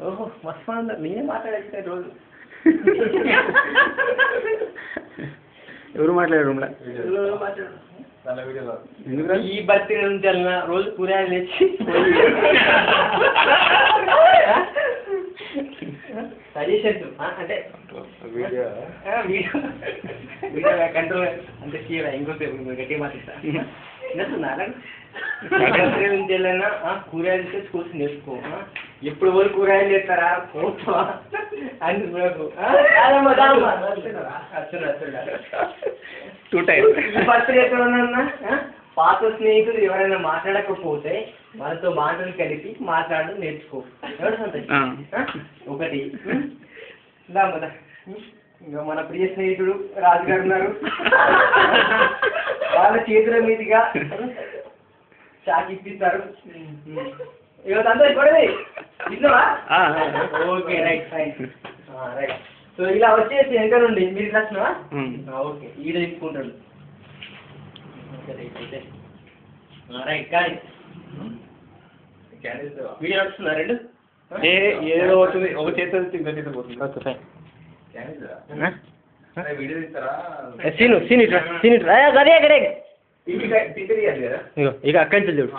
ఓహో మస్తు అందరు నేనే మాట్లాడేస్తే రోజు ఎవరు మాట్లాడారు రూమ్లో ఈ బర్త్డే నుంచి వెళ్ళిన రోజు కూరగాయలు తెచ్చి సజెషన్స్ అంటే వీడియో కంట్రోల్ అంటే సీరా ఇంకోసేపు గట్టి మాట్లాడుతున్నా బర్త్డే నుంచి వెళ్ళినా కూరగాయలు తెచ్చి కూర్చొని నేర్చుకో ఎప్పుడు వాళ్ళు కూరగాయలు చేస్తారా పోతా అని బర్త్డే ఎక్కడ ఉన్నా పాత స్నేహితులు ఎవరైనా మాట్లాడకపోతే వాళ్ళతో మాటలు కలిపి మాట్లాడడం నేర్చుకో ఎవరు సంతోషం ఒకటి దామదా ఇంకా మన ప్రియ స్నేహితుడు రాజుగారు ఉన్నారు వాళ్ళ చేతుల మీదుగా చాకి ఇప్పిస్తారు ఇక సంతోషపడేది ఇట్లా okay right fine right so ఇలా వచ్చేసి వెనక నుండి మీరు ఇట్లా వచ్చినావా ఓకే ఈడ తీసుకుంటాడు రైట్ కానీ వీడియో నడుస్తున్నా రెండు ఏదో అవుతుంది ఒక చేతి ఇంకో చేతి పోతుంది ఓకే ఫైన్ వీడియో తీస్తారా సీను సీన్ ఇట్లా సీన్ ఇట్లా అదే అక్కడే ఇక అక్కడి నుంచి చూడు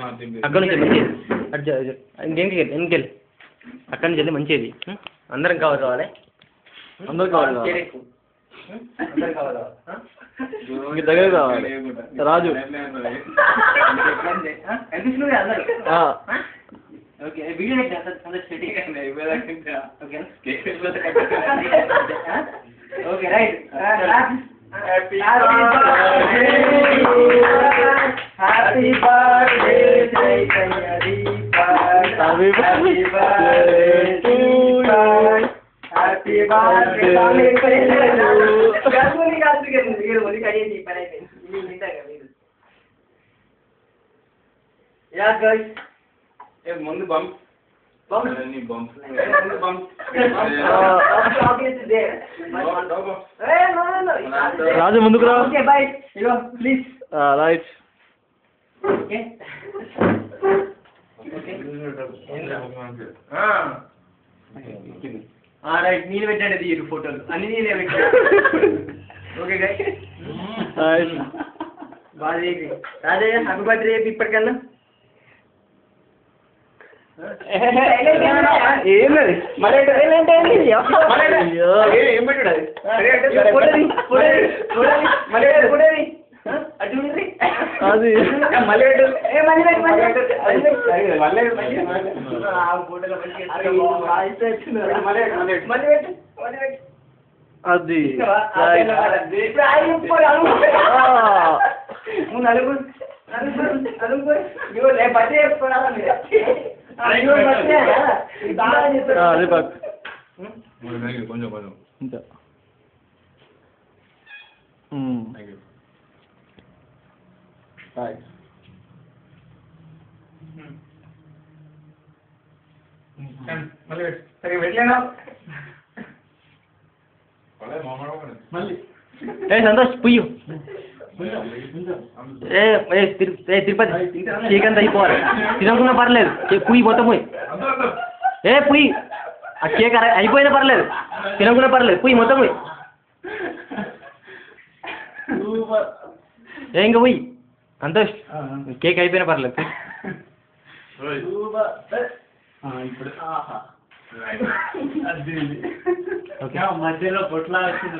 అక్కడి నుంచి మంచిది ఇంకెళ్ళి అక్కడి నుంచి వెళ్ళి మంచిది అందరం కావాలి అందరు కావాలి దగ్గర కావాలి Raju okay video okay right happy birthday happy ముందు బంప్ రాజు ముందుకు రా ప్లీజ్ రైట్ రైట్ నేను పెట్టండి తీరు ఫోటోలు అన్ని నేనే పెట్టాను ఓకే గైస్ బాగా రాజయ్య హ్యాపీ బర్త్డే ఇప్పటికన్నా ఏం లేదు మళ్ళీ ఏం పెట్టాడు అది అది కొంచెం కొంచెం ఇంకా సంతోష్ పుయ్యు తిరుపతి కేక్ అంతా అయిపోవాలి తినకున్నా పర్లేదు పుయ్యి మొత్తం పోయి పుయ్యి ఆ కేక్ అయిపోయినా పర్లేదు తినకున్నా పర్లేదు పుయ్యి మొత్తం పోయి ఇంకా పోయి సంతోష్ కేక్ అయిపోయినా పర్లేదు మధ్యలో పొట్లా వచ్చింది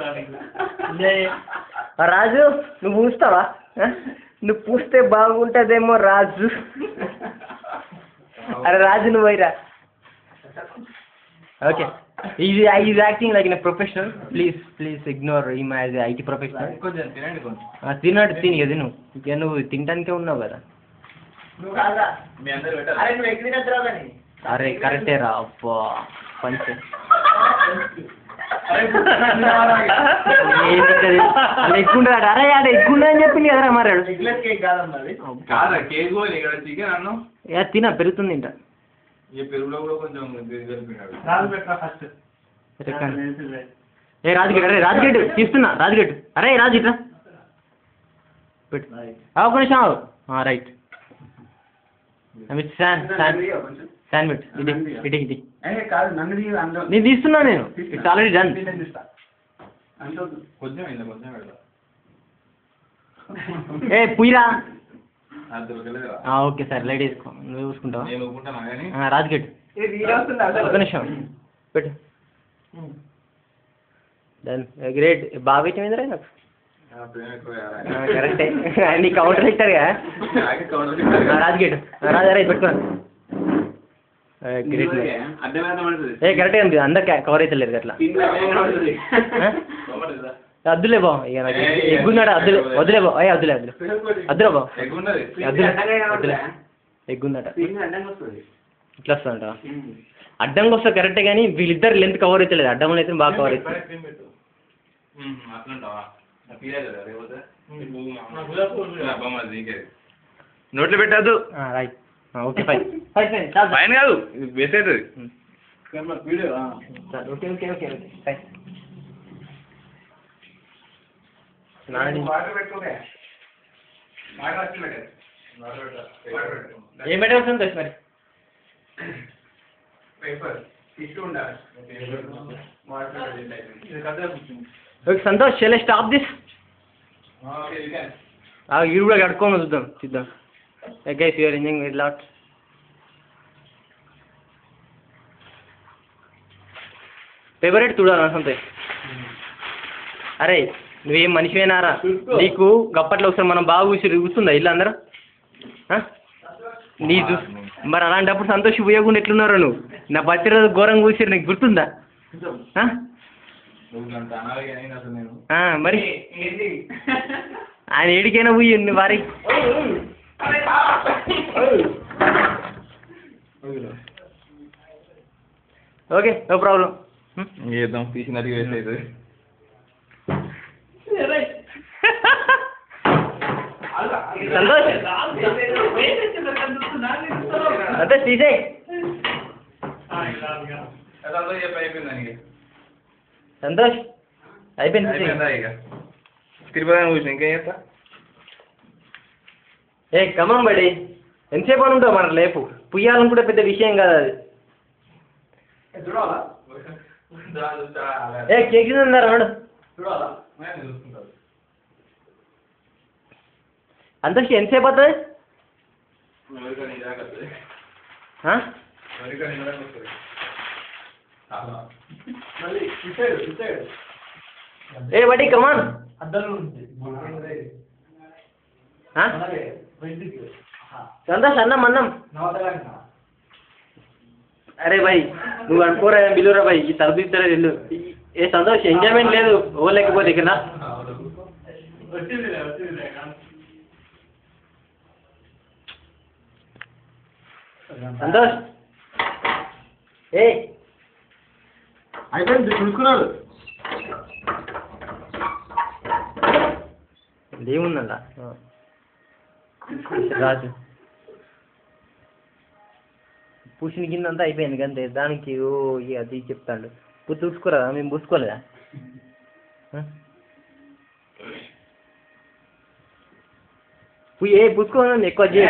రాజు నువ్వు పూస్తావా నువ్వు పూస్తే బాగుంటుందేమో రాజు అరే రాజు నువ్వు పోయిరా okay is acting like in professional please ignore him as IT professional తినట్టు తిని కదా నువ్వు తినడానికే ఉన్నావు కదా అరే కరెక్టే రా అబ్బా పంచ్ ఎక్కువ అరే ఆడ ఎక్కువ అని చెప్పింది కదరా మారాడు తినా పెరుగుతుంది ఇంట ఏ రాజుగడ్డు అరే రాజుగడ్డు తీస్తున్నా రాజుగడ్డు అరే రాజు ఇట్లా పెట్టు ఒక నిమిషం రైట్ ఫ్యాన్ పెట్ ఇటు ఇది కాదు నన్ను నేను తీస్తున్నా నేను ఇట్స్ ఆల్రెడీ డన్ కొంచెం ఏ పుయ్యరా ఓకే సార్ లైట్ వేసుకో నువ్వు చూసుకుంటావా రాజ్గేట్ ఒక నిమిషం పెట్టు డన్ గ్రేట్ బాగా ఇచ్చిందిరా నాకు కరెక్టే నీ కౌంటర్ ఇచ్చారుగా రాజ్గేట్ రాజారా పెట్టుకున్నా గ్రేట్ ఏ కరెక్టే ఉంది అందరు కవర్ అవుతలేదు అట్లా అద్దులే బావ ఇక నాకు ఎగ్గున్నాడా అద్దులే వదిలే బావ అయ్యా వద్దులే అద్దులే బావ వద్దులే ఎగ్గుందట ఇట్లా వస్తుందంట అడ్డంగా వస్తే కరెక్టే కానీ వీళ్ళిద్దరు లెంత్ కవర్ అవుతలేదు అడ్డంలో అయితే బాగా కవర్ అవుతుంది నోట్లో పెట్టద్దు రైట్ ఓకే ఫైన్ ఫైన్ కాదు వేస్ట్ అవుతుంది okay okay okay okay fine ఏం పెట్టాల్సి ఉంటుంది మరి okay Santosh shall stop this ఇది కూడా కడుక్కోమని చూద్దాం guys you're enjoying very lot favourite చూడాలి సంతోష్ అరే నువ్వేం మనిషివేనారా నీకు గప్పట్లో ఒకసారి మనం బాగా కూర్చుందా ఇల్లు అందరూ నీ మరి అలాంటప్పుడు సంతోష్ పోయకుండా ఎట్లున్నారో నువ్వు నా బర్త్డే రోజు ఘోరంగా కూర్చారు నీకు గుర్తుందా మరి ఆయన ఏడికైనా పోయి వారి ఓకే నో ప్రాబ్లం చేద్దాం తీసినట్టు వేస్ట్ అవుతుంది సంతోష్ సంతోష్ తీసే సంతోష్ అయిపోయింది తిరుపతి కూర్చొని ఇంకేం చేస్తా ఏ కమం బడి ఎంతసేపు అని ఉంటావు మన లేపు పుయ్యాలనుకుంటే పెద్ద విషయం కాదు అది ఏ కేక్ ఉందారా మేడం సంతోష్ ఎంతసేపు అవుతుంది ఏ బడి కమాన్ సంతోష్ అన్నం అరే భాయ్ నువ్వు అనుకోరా బిల్లురా భాయ్ ఈ తలుపు ఇస్తారా ఇల్లు ఏ సంతోష్ ఎంజాయ్మెంట్ లేదు ఓ లేకపోతే ఇక్కడ సంతోష్ ఏ అయిపోయింది చూసుకున్నాడు ఏముందండా రాజు పూసిన కింద అంతా అయిపోయింది అంతే దానికి ఓ అది చెప్తాడు పువ్వు చూసుకోరా మేము పూసుకోలేదా పువ్వు పూసుకోవాలని ఎక్కువ చేయ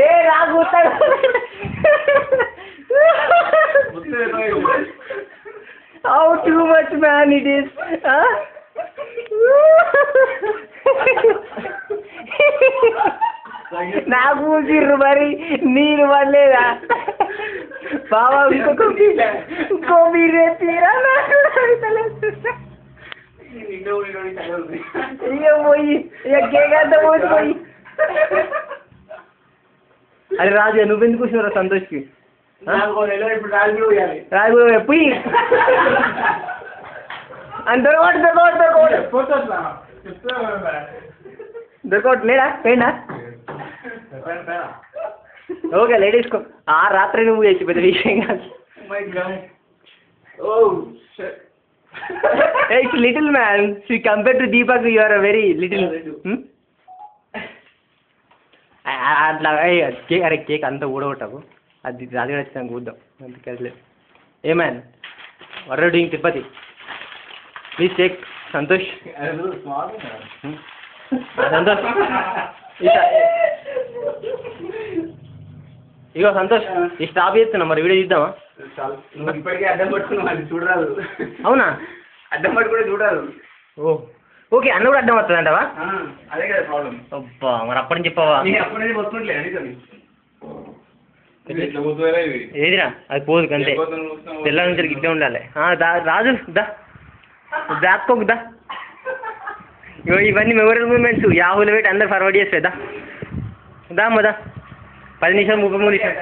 ఏ నాకు how too much man it is నాకు పూసిర్రు మరి నేను పడలేదా బాబా ఇంకో మీరే తీరా ఇక పోయి ఇక కేక్ అంతా పోయి అరే రాజు నువ్వెందుకు కూర్చున్నారా సంతోష్కి రాజు పోయి అని దొరకవట్ లేడా పోయిందా ఓకే లేడీస్ ఆ రాత్రి నువ్వు చేసి పెద్ద విషయం కాదు it's little man compare to Deepak you are very little అట్లా కేక్ అరే కేక్ అంతా ఊడగొట్టకు అది రాజు వచ్చినాక కూద్దాం అందుకే hey man were doing Tirupati please take Santosh smart Santosh ఇగో సంతోష్ ఈ స్టాప్ చేస్తున్నా మరి వీడియో చూద్దామా నువ్వు ఇప్పటికే అడ్డం పట్టుకున్నావు అది చూడరాదు. అవునా అడ్డం పట్టు కూడా చూడరాదు. ఓ ఓకే అన్న కూడా అడ్డం వస్తుంది అంటవా అదే కదా ప్రాబ్లం. అబ్బా మరి అప్పటి నుంచి చెప్పవా నేను అప్పుడే వస్తుంటలే అని ఇట్లా పోతురా ఇవి ఏదిరా అది పోదు అంతే తెల్ల నుంచి ఇట్లా ఉండాలి రాజు దా దాక్కోకు దా ఇగో ఇవన్నీ మెమొరబుల్ మూమెంట్స్ యాహూలో పెట్టి అందరు ఫార్వర్డ్ చేస్తే దా అమ్మదా 10 నిమిషాలు 33 నిమిషాలు